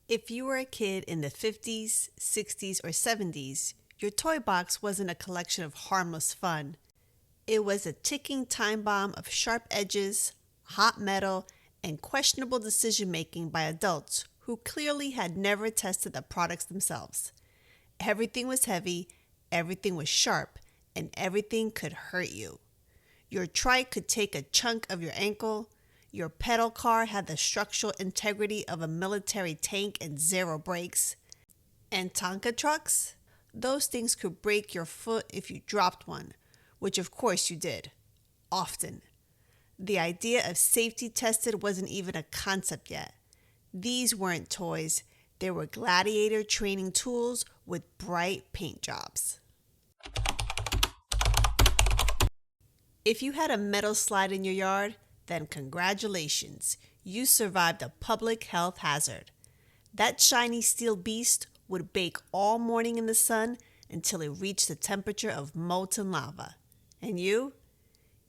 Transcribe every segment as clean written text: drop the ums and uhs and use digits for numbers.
If you were a kid in the 50s, 60s, or 70s, your toy box wasn't a collection of harmless fun. It was a ticking time bomb of sharp edges, hot metal, and questionable decision making by adults who clearly had never tested the products themselves. Everything was heavy, everything was sharp, and everything could hurt you. Your trike could take a chunk of your ankle. Your pedal car had the structural integrity of a military tank and zero brakes. And Tonka trucks? Those things could break your foot if you dropped one, which of course you did. Often. The idea of safety tested wasn't even a concept yet. These weren't toys, they were gladiator training tools with bright paint jobs. If you had a metal slide in your yard, then congratulations, you survived a public health hazard. That shiny steel beast would bake all morning in the sun until it reached the temperature of molten lava. And you?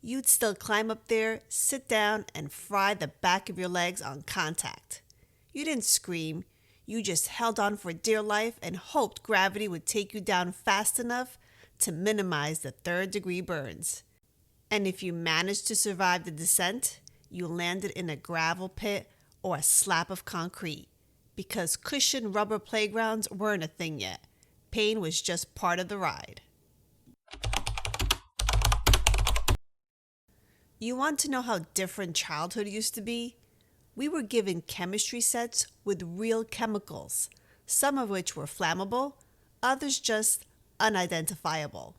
You'd still climb up there, sit down, and fry the back of your legs on contact. You didn't scream, you just held on for dear life and hoped gravity would take you down fast enough to minimize the third-degree burns. And if you managed to survive the descent, you landed in a gravel pit or a slab of concrete, because cushioned rubber playgrounds weren't a thing yet. Pain was just part of the ride. You want to know how different childhood used to be? We were given chemistry sets with real chemicals, some of which were flammable, others just unidentifiable.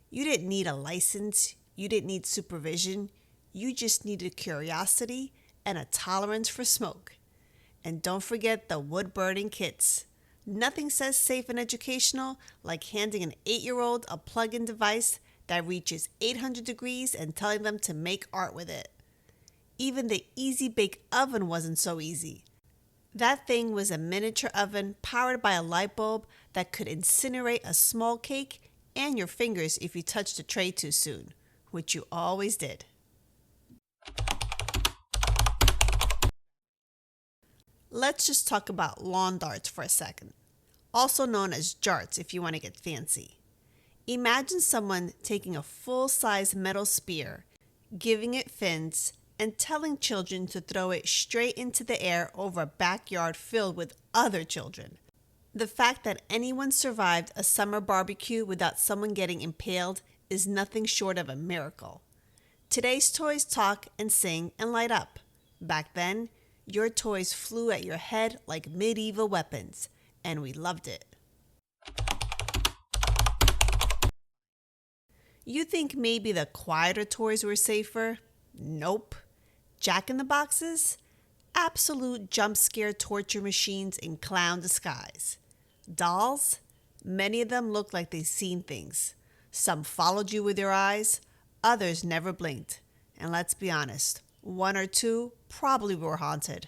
You didn't need a license, you didn't need supervision, you just needed curiosity and a tolerance for smoke. And don't forget the wood-burning kits. Nothing says safe and educational like handing an 8-year-old a plug-in device that reaches 800 degrees and telling them to make art with it. Even the easy bake oven wasn't so easy. That thing was a miniature oven powered by a light bulb that could incinerate a small cake and your fingers if you touched the tray too soon, which you always did. Let's just talk about lawn darts for a second, also known as jarts if you want to get fancy. Imagine someone taking a full-size metal spear, giving it fins, and telling children to throw it straight into the air over a backyard filled with other children. The fact that anyone survived a summer barbecue without someone getting impaled is nothing short of a miracle. Today's toys talk and sing and light up. Back then, your toys flew at your head like medieval weapons, and we loved it. You think maybe the quieter toys were safer? Nope. Jack-in-the-boxes? Absolute jump scare torture machines in clown disguise. Dolls? Many of them looked like they'd seen things. Some followed you with their eyes, others never blinked. And let's be honest, one or two probably were haunted.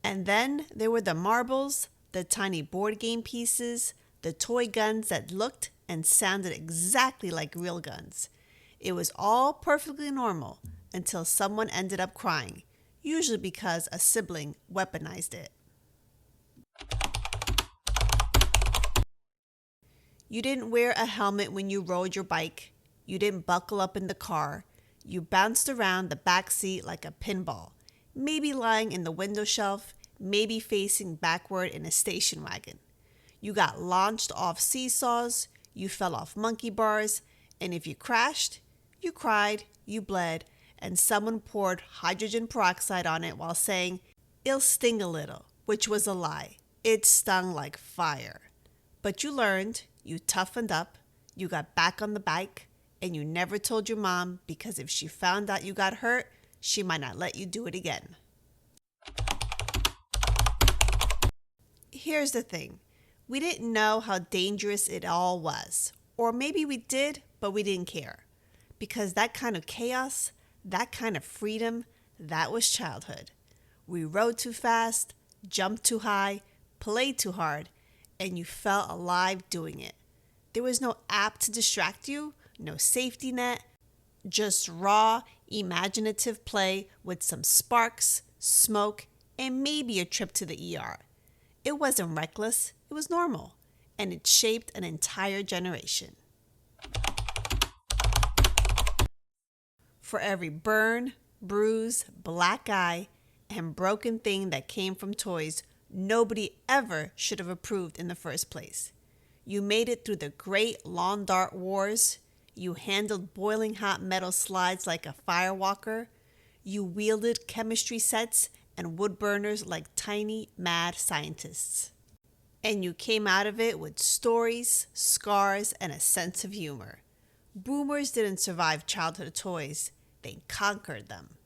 And then there were the marbles, the tiny board game pieces, the toy guns that looked and sounded exactly like real guns. It was all perfectly normal until someone ended up crying, usually because a sibling weaponized it. You didn't wear a helmet when you rode your bike. You didn't buckle up in the car. You bounced around the back seat like a pinball, maybe lying in the window shelf, maybe facing backward in a station wagon. You got launched off seesaws, you fell off monkey bars, and if you crashed, you cried, you bled, and someone poured hydrogen peroxide on it while saying, "It'll sting a little," which was a lie. It stung like fire. But you learned, you toughened up, you got back on the bike, and you never told your mom because if she found out you got hurt, she might not let you do it again. Here's the thing. We didn't know how dangerous it all was. Or maybe we did, but we didn't care. Because that kind of chaos, that kind of freedom, that was childhood. We rode too fast, jumped too high, played too hard, and you felt alive doing it. There was no app to distract you, no safety net, just raw, imaginative play with some sparks, smoke, and maybe a trip to the ER. It wasn't reckless, it was normal, and it shaped an entire generation. For every burn, bruise, black eye, and broken thing that came from toys nobody ever should have approved in the first place. You made it through the great lawn dart wars. You handled boiling hot metal slides like a firewalker. You wielded chemistry sets and wood burners like tiny, mad scientists. And you came out of it with stories, scars, and a sense of humor. Boomers didn't survive childhood toys, they conquered them.